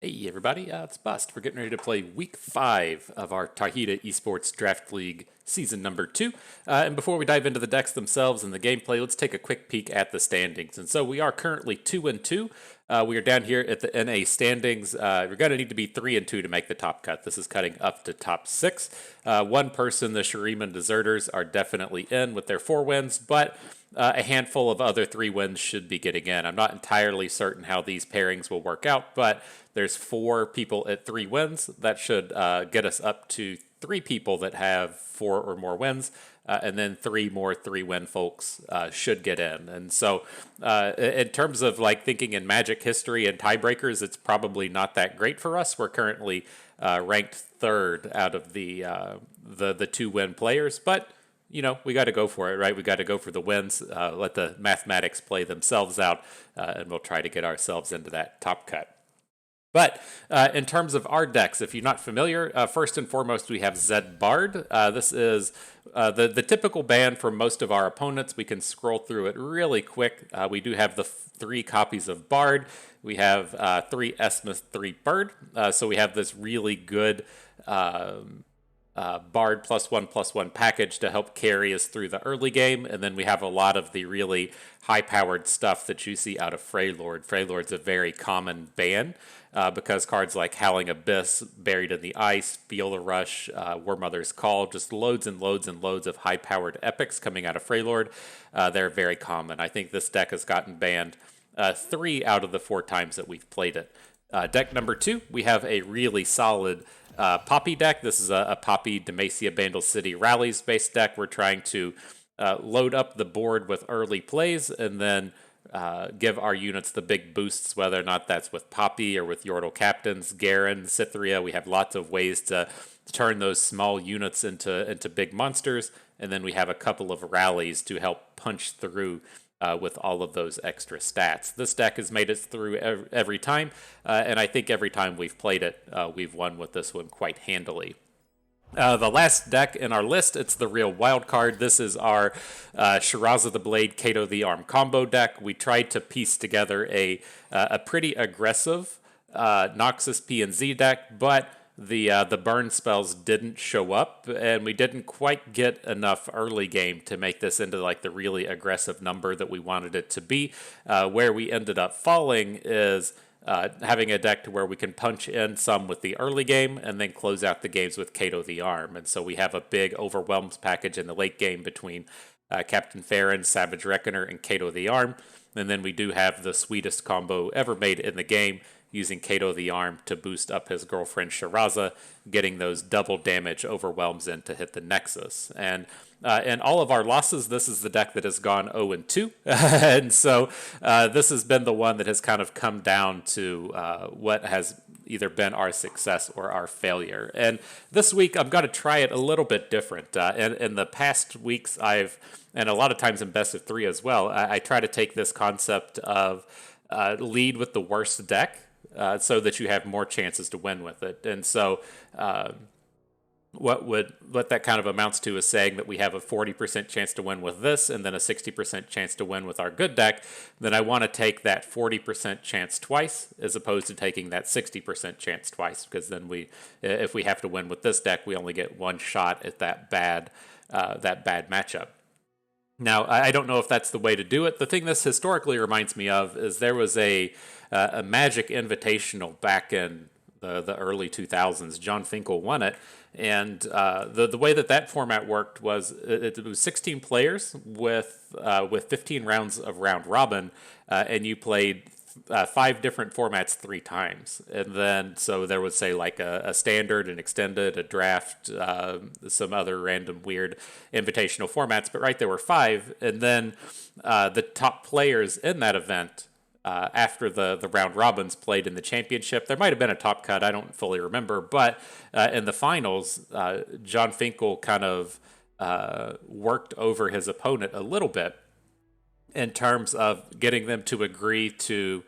Hey everybody, it's Bust. We're getting ready to play week 5 of our Tarjeta eSports Draft League season number 2. And before we dive into the decks themselves and the gameplay, let's take a quick peek at the standings. And so we are currently 2-2. We are down here at the NA standings. We're going to need to be 3-2 to make the top cut. This is cutting up to top 6. One person, the Shuriman Deserters, are definitely in with their 4 wins, but a handful of other 3 wins should be getting in. I'm not entirely certain how these pairings will work out, but there's 4 people at 3 wins. That should get us up to 3 people that have 4 or more wins, and then 3 more 3-win folks should get in. And so, in terms of like thinking in Magic history and tiebreakers, it's probably not that great for us. We're currently ranked 3rd out of the 2-win players, but you know, we got to go for it, right? We got to go for the wins, let the mathematics play themselves out, and we'll try to get ourselves into that top cut. But in terms of our decks, if you're not familiar, first and foremost, we have Bard. This is the typical ban for most of our opponents. We can scroll through it really quick. We do have the 3 copies of Bard. We have 3 Esmus, 3 Bird. So we have this really good Bard +1/+1 package to help carry us through the early game, and then we have a lot of the really high-powered stuff that you see out of Freylord. Freylord's a very common ban because cards like Howling Abyss, Buried in the Ice, Feel the Rush, War Mother's Call, just loads and loads and loads of high-powered epics coming out of Freylord. They're very common. I think this deck has gotten banned 3 out of the 4 times that we've played it. Deck number 2, we have a really solid Poppy deck. This is a Poppy Demacia Bandle City Rallies based deck. We're trying to load up the board with early plays and then give our units the big boosts, whether or not that's with Poppy or with Yordle Captains, Garen, Cytheria. We have lots of ways to turn those small units into big monsters, and then we have a couple of rallies to help punch through with all of those extra stats. This deck has made it through every time, and I think every time we've played it, we've won with this one quite handily. The last deck in our list, it's the real wild card. This is our Shiraza the Blade, Kato the Arm combo deck. We tried to piece together a pretty aggressive Noxus P and Z deck, but the burn spells didn't show up, and we didn't quite get enough early game to make this into like the really aggressive number that we wanted it to be. Where we ended up falling is having a deck to where we can punch in some with the early game and then close out the games with Kato the Arm. And so we have a big Overwhelms package in the late game between Captain Farron, Savage Reckoner, and Kato the Arm. And then we do have the sweetest combo ever made in the game, using Kato the Arm to boost up his girlfriend Shiraza, getting those double damage Overwhelms in to hit the Nexus. And in all of our losses, this is the deck that has gone 0-2. And so this has been the one that has kind of come down to what has either been our success or our failure. And this week, I'm going to try it a little bit different. In the past weeks, and a lot of times in best of 3 as well, I try to take this concept of lead with the worst deck, so that you have more chances to win with it. And so what that kind of amounts to is saying that we have a 40% chance to win with this and then a 60% chance to win with our good deck. Then I want to take that 40% chance twice as opposed to taking that 60% chance twice, because then if we have to win with this deck, we only get one shot at that bad matchup. Now, I don't know if that's the way to do it. The thing this historically reminds me of is there was a Magic Invitational back in the early 2000s. John Finkel won it, and the way that format worked was it was 16 players with 15 rounds of round robin, and you played 5 different formats 3 times. And then, so there was, say, like a standard, an extended, a draft, some other random weird invitational formats. But right, there were 5. And then the top players in that event, after the round robins, played in the championship. There might have been a top cut, I don't fully remember. But in the finals, John Finkel kind of worked over his opponent a little bit in terms of getting them to agree to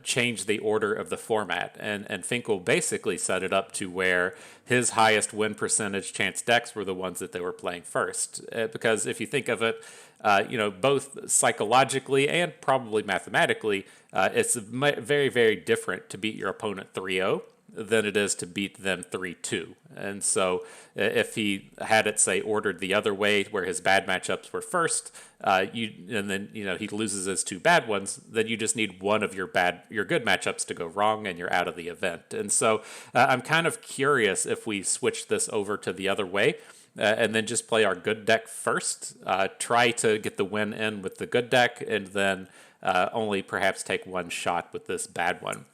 change the order of the format. And Finkel basically set it up to where his highest win percentage chance decks were the ones that they were playing first. Because if you think of it, both psychologically and probably mathematically, it's very, very different to beat your opponent 3-0 than it is to beat them 3-2. And so if he had it, say, ordered the other way where his bad matchups were first, and then he loses his 2 bad ones, then you just need one of your good matchups to go wrong and you're out of the event. And so I'm kind of curious if we switch this over to the other way. And then just play our good deck first, try to get the win in with the good deck, and then only perhaps take one shot with this bad one.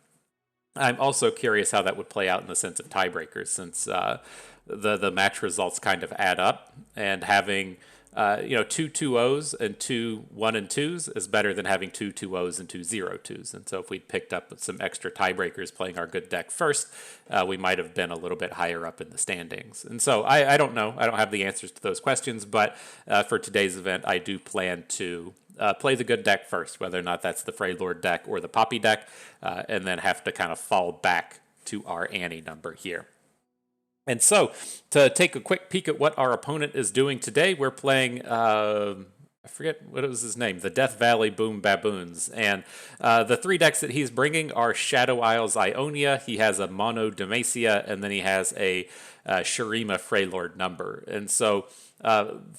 I'm also curious how that would play out in the sense of tiebreakers, since the match results kind of add up, and having 2 2-0s and 2 1-2s is better than having 2 2-0s and 2 0-2s. And so if we'd picked up some extra tiebreakers playing our good deck first, we might have been a little bit higher up in the standings. And so I don't know. I don't have the answers to those questions, but for today's event, I do plan to play the good deck first, whether or not that's the Freylord deck or the Poppy deck, and then have to kind of fall back to our Annie number here. And so, to take a quick peek at what our opponent is doing today, we're playing, I forget what was his name, the Death Valley Boom Baboons. And the 3 decks that he's bringing are Shadow Isles Ionia, he has a Mono Demacia, and then he has a Shurima Freylord number. And so,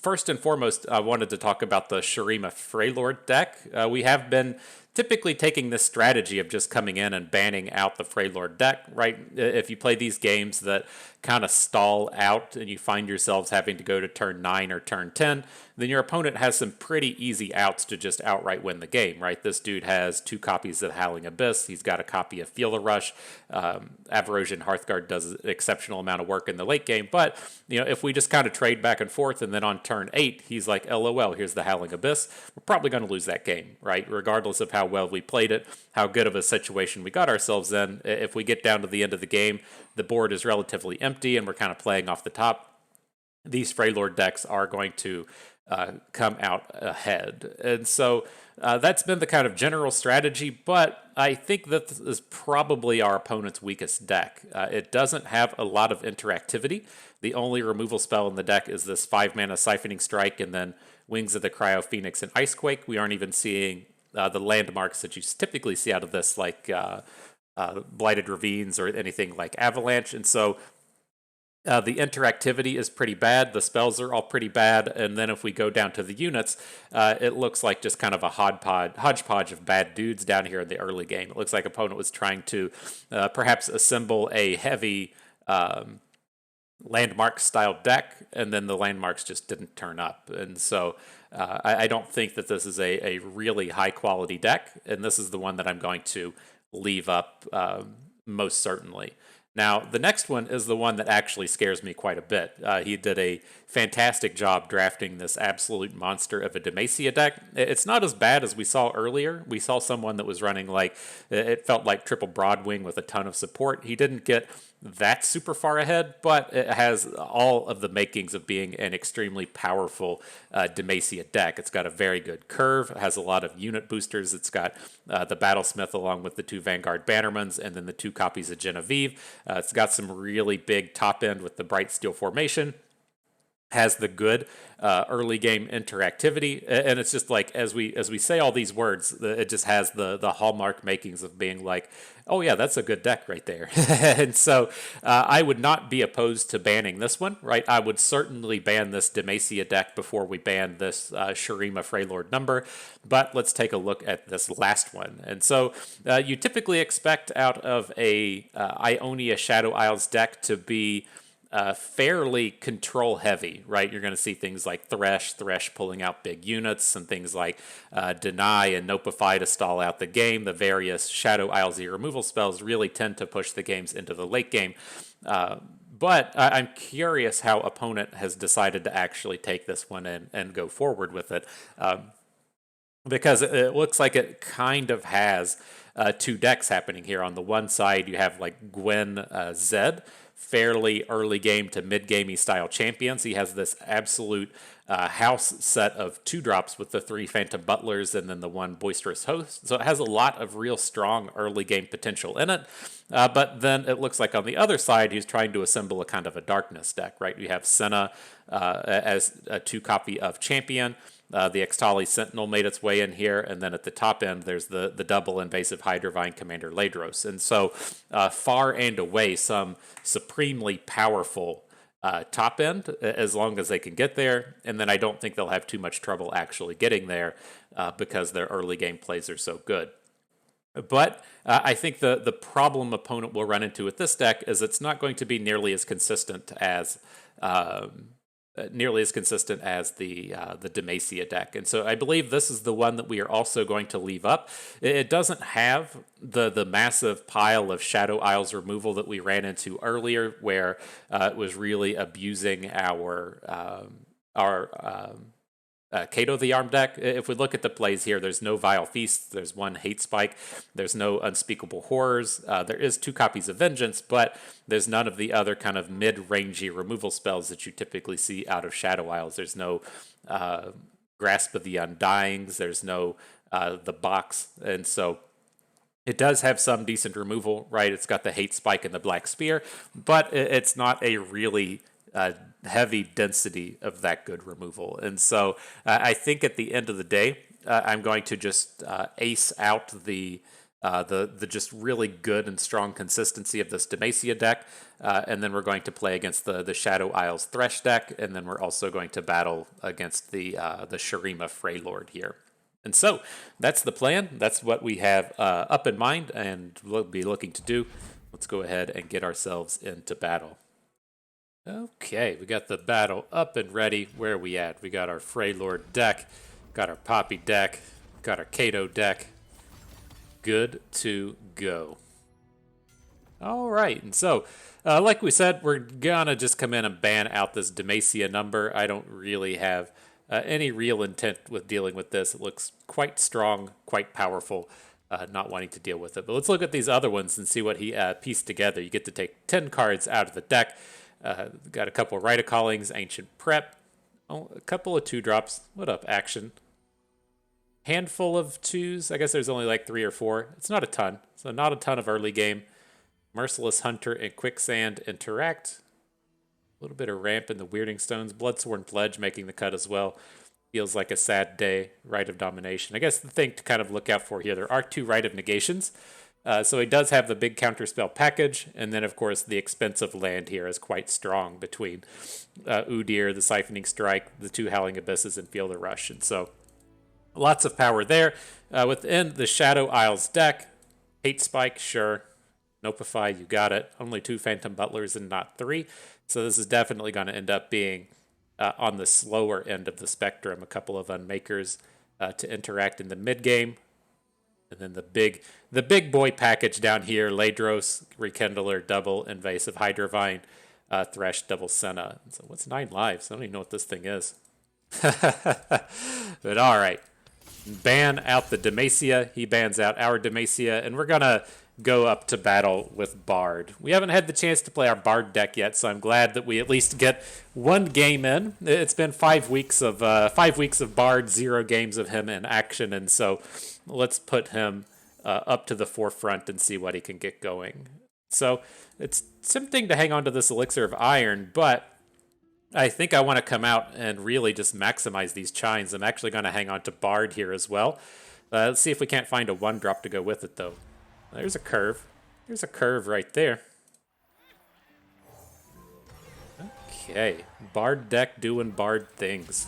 first and foremost, I wanted to talk about the Shurima Freylord deck. We have been typically taking this strategy of just coming in and banning out the Freylord deck, right? If you play these games that kind of stall out and you find yourselves having to go to turn 9 or turn 10, then your opponent has some pretty easy outs to just outright win the game, right? This dude has 2 copies of Howling Abyss. He's got a copy of Feel the Rush. Averrosion Hearthguard does an exceptional amount of work in the late game, but if we just kind of trade back and forth and then on turn 8, he's like, LOL, here's the Howling Abyss, we're probably going to lose that game, right? Regardless of how well we played it, how good of a situation we got ourselves in. If we get down to the end of the game, the board is relatively empty and we're kind of playing off the top, these Freylord decks are going to come out ahead. And so that's been the kind of general strategy, but I think that this is probably our opponent's weakest deck. It doesn't have a lot of interactivity. The only removal spell in the deck is this 5-mana Siphoning Strike and then Wings of the Cryo Phoenix and Icequake. We aren't even seeing the landmarks that you typically see out of this, like Blighted Ravines or anything like Avalanche. And so the interactivity is pretty bad. The spells are all pretty bad. And then if we go down to the units, it looks like just kind of a hodgepodge of bad dudes down here in the early game. It looks like opponent was trying to perhaps assemble a heavy landmark style deck, and then the landmarks just didn't turn up. And so I don't think that this is a really high quality deck, and this is the one that I'm going to leave up most certainly. Now, the next one is the one that actually scares me quite a bit. He did a fantastic job drafting this absolute monster of a Demacia deck. It's not as bad as we saw earlier. We saw someone that was running like, it felt like triple Broadwing with a ton of support. He didn't get that super far ahead, but it has all of the makings of being an extremely powerful Demacia deck. It's got a very good curve, it has a lot of unit boosters. It's got the Battlesmith along with the 2 Vanguard Bannermans and then the 2 copies of Genevieve. It's got some really big top end with the Bright Steel Formation. Has the good early game interactivity, and it's just like as we say all these words, it just has the hallmark makings of being like, oh yeah, that's a good deck right there. And so I would not be opposed to banning this one, right? I would certainly ban this Demacia deck before we ban this Shurima Freylord number, but let's take a look at this last one. And so you typically expect out of a Ionia Shadow Isles deck to be fairly control heavy, right? You're going to see things like Thresh pulling out big units, and things like Deny and Nopify to stall out the game. The various Shadow Isles removal spells really tend to push the games into the late game. But I'm curious how opponent has decided to actually take this one and go forward with it. Because it looks like it kind of has 2 decks happening here. On the one side, you have like Gwen Zed, fairly early game to mid-gamey style champions. He has this absolute house set of 2 drops with the 3 Phantom Butlers and then the 1 Boisterous Host. So it has a lot of real strong early game potential in it. But then it looks like on the other side, he's trying to assemble a kind of a darkness deck, right? You have Senna as a 2 copy of Champion. The Extali Sentinel made its way in here, and then at the top end, there's the double invasive Hydrovine Commander Ladros. And so, far and away, some supremely powerful top end, as long as they can get there. And then I don't think they'll have too much trouble actually getting there because their early game plays are so good. But I think the problem opponent will run into with this deck is it's not going to be nearly as consistent as the Demacia deck. And so I believe this is the one that we are also going to leave up. It doesn't have the massive pile of Shadow Isles removal that we ran into earlier, where it was really abusing our Kato the Arm deck. If we look at the plays here, there's no Vile Feast, there's one Hate Spike, there's no Unspeakable Horrors, there is 2 copies of Vengeance, but there's none of the other kind of mid-rangey removal spells that you typically see out of Shadow Isles. There's no Grasp of the Undyings, there's no the Box, and so it does have some decent removal, right? It's got the Hate Spike and the Black Spear, but it's not a really heavy density of that good removal. And so I think at the end of the day, I'm going to just ace out the just really good and strong consistency of this Demacia deck, and then we're going to play against the Shadow Isles Thresh deck, and then we're also going to battle against the Shurima Freylord here. And so that's the plan. That's what we have up in mind, and we'll be looking to do. Let's go ahead and get ourselves into battle. Okay, we got the battle up and ready. Where are we at? We got our Freylord deck, got our Poppy deck, got our Kato deck. Good to go. All right, and so, like we said, we're gonna just come in and ban out this Demacia number. I don't really have any real intent with dealing with this. It looks quite strong, quite powerful. Not wanting to deal with it. But let's look at these other ones and see what he pieced together. You get to take 10 cards out of the deck. Got a couple of Rite of Callings, Ancient Prep, a couple of 2-drops. What up, Action? Handful of 2s. I guess there's only like 3 or 4. It's not a ton. So not a ton of early game. Merciless Hunter and Quicksand interact. A little bit of Ramp in the Weirding Stones. Bloodsworn Pledge making the cut as well. Feels like a sad day. Rite of Domination. I guess the thing to kind of look out for here, there are 2 Rite of Negations. So he does have the big counterspell package, and then, of course, the expensive land here is quite strong between Udyr, the Siphoning Strike, the 2 Howling Abysses, and Feel the Rush. And so, lots of power there. Within the Shadow Isles deck, Hate Spike, sure. Nopify, you got it. Only 2 Phantom Butlers and not 3. So this is definitely going to end up being on the slower end of the spectrum. A couple of Unmakers to interact in the mid-game. And then the big boy package down here, Ladros, Rekindler, double invasive Hydrovine, Thresh, double Senna. So what's 9 lives? I don't even know what this thing is. But all right. Ban out the Demacia. He bans out our Demacia. And we're going to go up to battle with Bard. We haven't had the chance to play our Bard deck yet, so I'm glad that we at least get 1 game in. It's been 5 weeks of Bard, 0 games of him in action, and so let's put him up to the forefront and see what he can get going. So it's tempting to hang on to this Elixir of Iron, but I think I want to come out and really just maximize these Chines. I'm actually going to hang on to Bard here as well. Let's see if we can't find a 1-drop to go with it, though. There's a curve. There's a curve right there. Okay. Bard deck doing Bard things.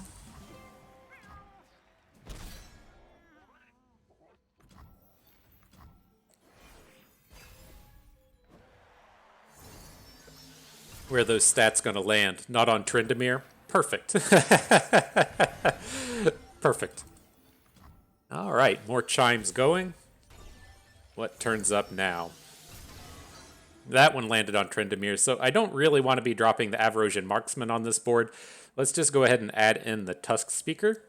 Where are those stats going to land? Not on Tryndamere? Perfect. Perfect. All right. More chimes going. What turns up now? That one landed on Tryndamere, so I don't really want to be dropping the Avarosian Marksman on this board. Let's just go ahead and add in the Tusk Speaker,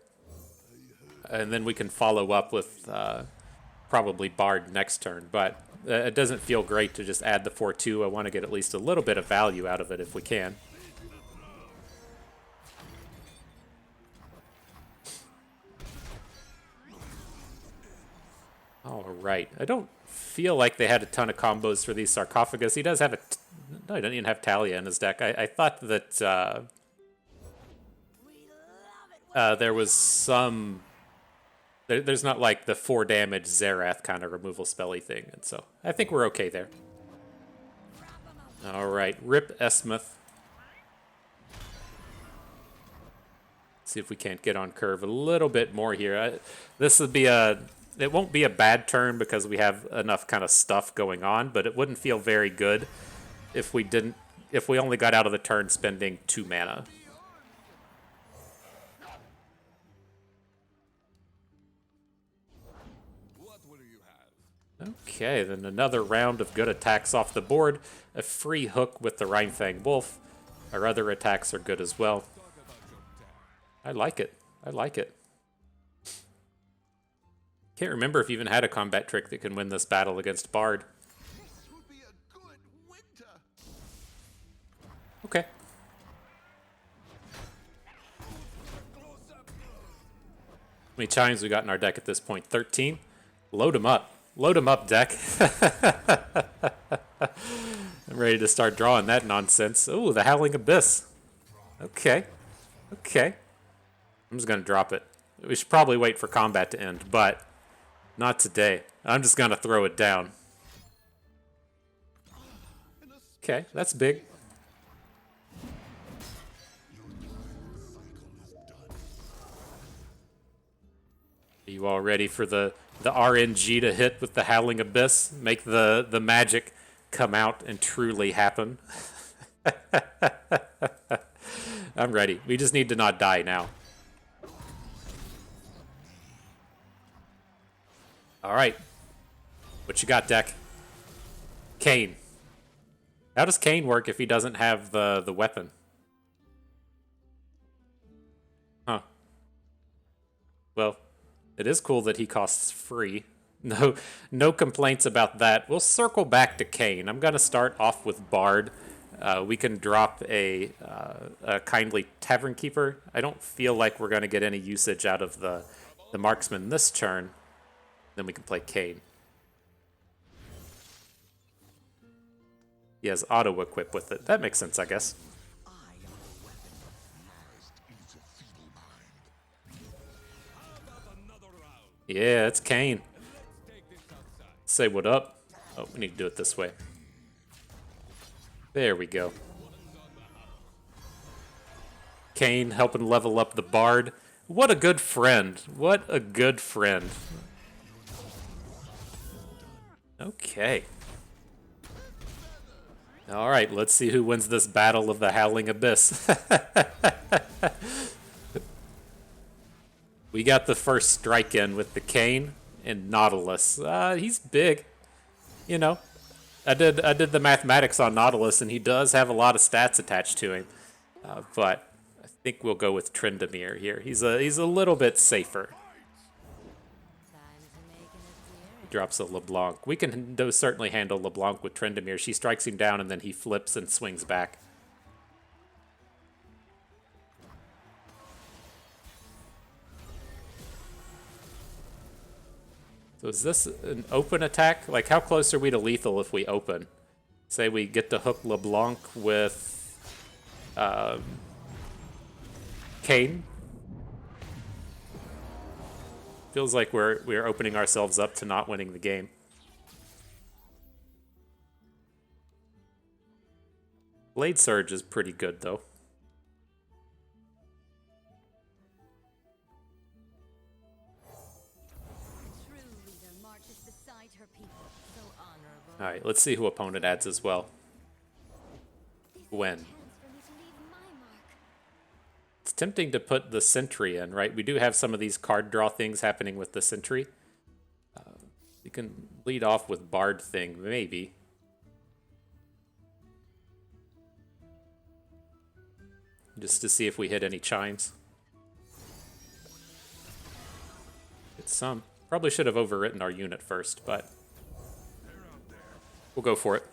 and then we can follow up with probably Bard next turn, but it doesn't feel great to just add the 4-2. I want to get at least a little bit of value out of it if we can. All right. I don't feel like they had a ton of combos for these Sarcophagus. He does have no, he doesn't even have Talia in his deck. I thought that There was some... there's not like the 4 damage Zerath kind of removal spelly thing, and so I think we're okay there. Alright, rip Esmuth. See if we can't get on curve a little bit more here. This would be a... It won't be a bad turn because we have enough kind of stuff going on, but it wouldn't feel very good if we didn't... If we only got out of the turn spending 2 mana. Okay, then another round of good attacks off the board. A free hook with the Rhinefang Wolf. Our other attacks are good as well. I like it. I like it. Can't remember if you even had a combat trick that can win this battle against Bard. Okay. How many chimes we got in our deck at this point? 13? Load them up. Load them up, deck. I'm ready to start drawing that nonsense. Ooh, the Howling Abyss. Okay. Okay. I'm just going to drop it. We should probably wait for combat to end, but not today. I'm just going to throw it down. Okay, that's big. Are you all ready for the RNG to hit with the Howling Abyss? Make the magic come out and truly happen? I'm ready. We just need to not die now. Alright. What you got, deck? Kayn. How does Kayn work if he doesn't have the weapon? Huh. Well, it is cool that he costs free. No complaints about that. We'll circle back to Kayn. I'm going to start off with Bard. We can drop a Kindly Tavern Keeper. I don't feel like we're going to get any usage out of the Marksman this turn. Then we can play Kayn. He has auto-equip with it. That makes sense, I guess. Yeah, it's Kayn. Say what up. Oh, we need to do it this way. There we go. Kayn helping level up the Bard. What a good friend. What a good friend. Okay. Alright, let's see who wins this battle of the Howling Abyss. We got the first strike in with the Kayn and Nautilus. He's big. You know, I did the mathematics on Nautilus, and he does have a lot of stats attached to him. But I think we'll go with Tryndamere here. He's a little bit safer. Drops a LeBlanc. We can certainly handle LeBlanc with Tryndamere. She strikes him down, and then he flips and swings back. So is this an open attack? Like, how close are we to lethal if we open? Say we get to hook LeBlanc with Kayn. Feels like we're opening ourselves up to not winning the game. Blade Surge is pretty good, though. Alright, let's see who opponent adds as well. Gwen. It's tempting to put the Sentry in, right? We do have some of these card draw things happening with the Sentry. We can lead off with Bard thing, maybe. Just to see if we hit any chimes. Hit some. Probably should have overwritten our unit first, but we'll go for it.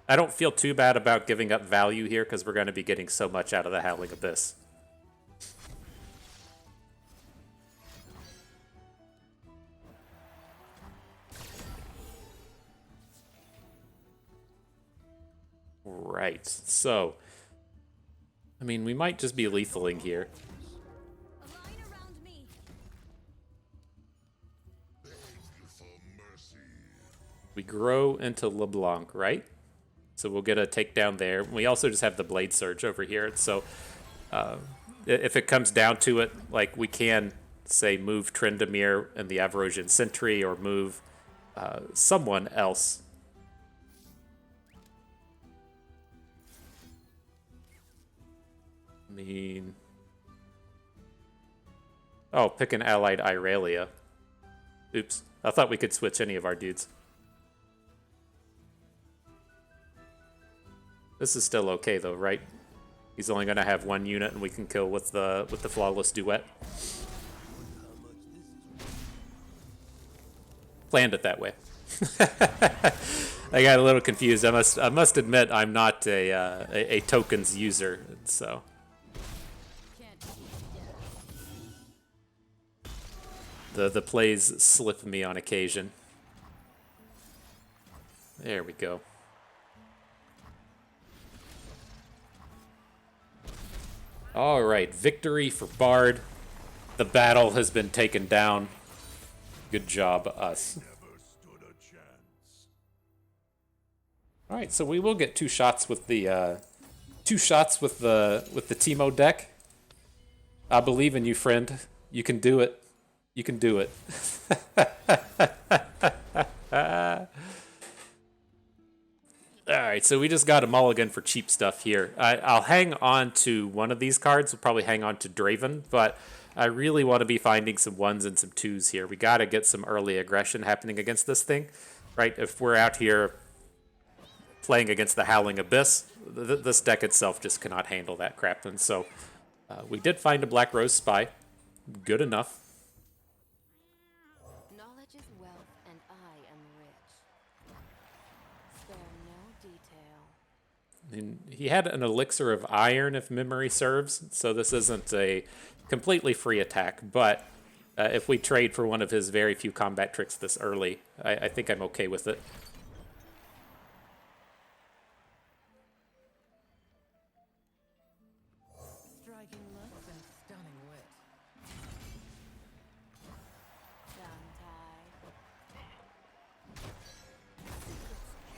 I don't feel too bad about giving up value here because we're going to be getting so much out of the Howling Abyss. Right, so I mean, we might just be lethaling here. We grow into LeBlanc, right? So we'll get a takedown there. We also just have the Blade Surge over here. So if it comes down to it, like we can, say, move Tryndamere and the Avarosian Sentry or move someone else. I mean... Oh, pick an allied Irelia. Oops. I thought we could switch any of our dudes. This is still okay though, right? He's only gonna have one unit and we can kill with the flawless duet. Planned it that way. I got a little confused. I must admit I'm not a tokens user, so the plays slip me on occasion. There we go. All right, victory for Bard. The battle has been taken down. Good job, us. All right, so we will get two shots with the Teemo deck. I believe in you, friend. You can do it. You can do it. All right, so we just got a mulligan for cheap stuff here. I'll hang on to one of these cards. We'll probably hang on to Draven, but I really want to be finding some 1s and some 2s here. We got to get some early aggression happening against this thing, right? If we're out here playing against the Howling Abyss, this deck itself just cannot handle that crap. And so we did find a Black Rose Spy. Good enough. Knowledge is wealth, and I am rich. Spare no detail. And he had an Elixir of Iron, if memory serves, so this isn't a completely free attack, but if we trade for one of his very few combat tricks this early, I think I'm okay with it. Striking looks and stunning wit.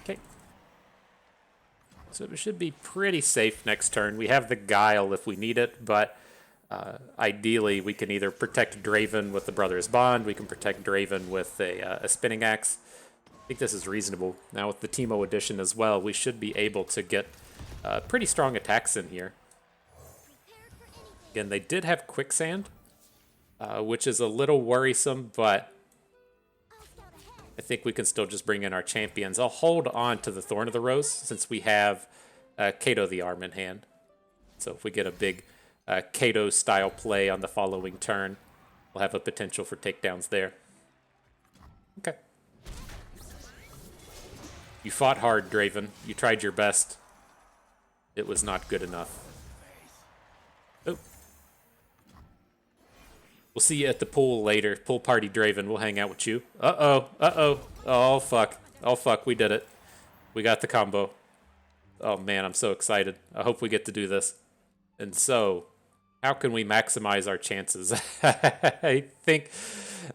Okay. So it should be pretty safe next turn. We have the Guile if we need it, but ideally we can either protect Draven with the Brothers Bond, we can protect Draven with a Spinning Axe. I think this is reasonable. Now with the Teemo edition as well, we should be able to get pretty strong attacks in here. Again, they did have Quicksand, which is a little worrisome, but I think we can still just bring in our champions. I'll hold on to the Thorn of the Rose since we have Kato the Arm in hand. So if we get a big Kato-style play on the following turn, we'll have a potential for takedowns there. Okay. You fought hard, Draven. You tried your best. It was not good enough. Oh. We'll see you at the pool later. Pool party, Draven. We'll hang out with you. Uh-oh. Uh-oh. Oh, fuck. Oh, fuck. We did it. We got the combo. Oh, man. I'm so excited. I hope we get to do this. And so, how can we maximize our chances? I think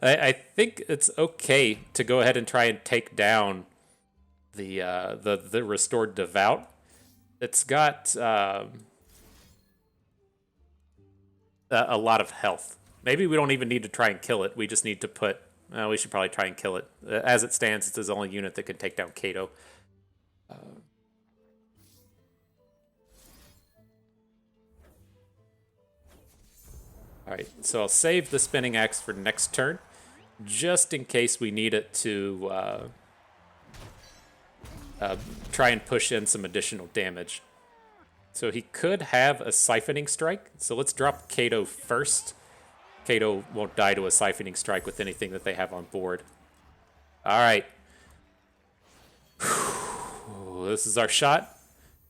it's okay to go ahead and try and take down the Restored Devout. It's got a lot of health. Maybe we don't even need to try and kill it. We just need to put... we should probably try and kill it. As it stands, it's his only unit that can take down Kato. Alright, so I'll save the Spinning Axe for next turn, just in case we need it to try and push in some additional damage. So he could have a Siphoning Strike, so let's drop Kato first. Kato won't die to a Siphoning Strike with anything that they have on board. Alright. This is our shot.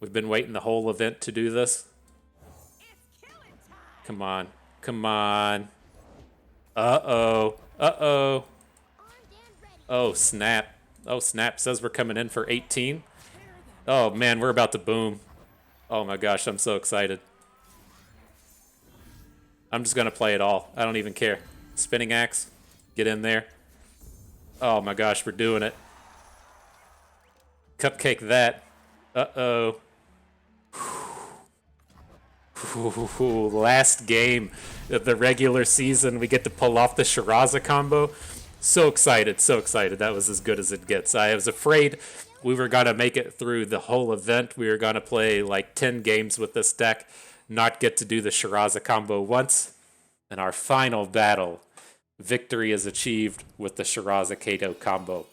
We've been waiting the whole event to do this. Come on. Come on. Uh-oh. Uh-oh. Oh, snap. Oh, snap. Says we're coming in for 18. Oh, man, we're about to boom. Oh, my gosh, I'm so excited. I'm just going to play it all. I don't even care. Spinning Axe. Get in there. Oh, my gosh, we're doing it. Cupcake that. Uh-oh. Ooh, last game of the regular season. We get to pull off the Shiraza combo. So excited, so excited. That was as good as it gets. I was afraid we were going to make it through the whole event. We were going to play like 10 games with this deck, not get to do the Shiraza combo once. In our final battle, victory is achieved with the Shiraza Kato combo.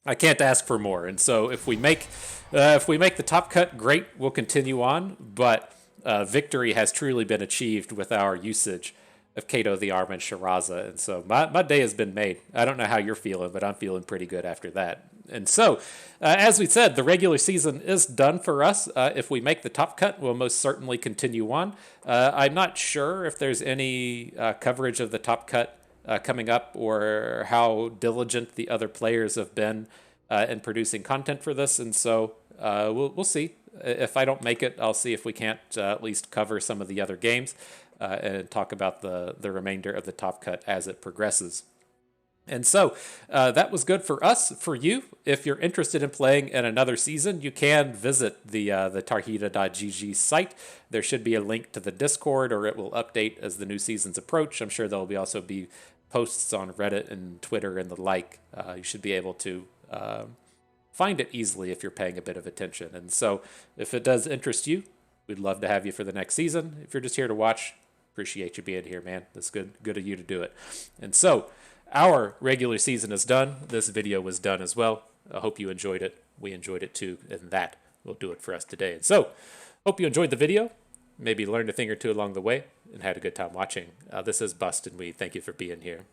I can't ask for more. And so if we make the top cut, great, we'll continue on. But victory has truly been achieved with our usage of Kato the Arm and Shiraza. And so my day has been made. I don't know how you're feeling, but I'm feeling pretty good after that. And so, as we said, the regular season is done for us. If we make the top cut, we'll most certainly continue on. I'm not sure if there's any coverage of the top cut coming up, or how diligent the other players have been in producing content for this. And so we'll see. If I don't make it, I'll see if we can't at least cover some of the other games and talk about the remainder of the top cut as it progresses. And so that was good for us. For you, if you're interested in playing in another season, you can visit the Tarjeta.gg site. There should be a link to the Discord, or it will update as the new seasons approach. I'm sure there'll also be posts on Reddit and Twitter and the like. You should be able to find it easily if you're paying a bit of attention. And so if it does interest you, we'd love to have you for the next season. If you're just here to watch, appreciate you being here, man. That's good of you to do it. And so our regular season is done. This video was done as well. I hope you enjoyed it. We enjoyed it too, and that will do it for us today. And so, hope you enjoyed the video, maybe learned a thing or two along the way, and had a good time watching. This is Bust, and we thank you for being here.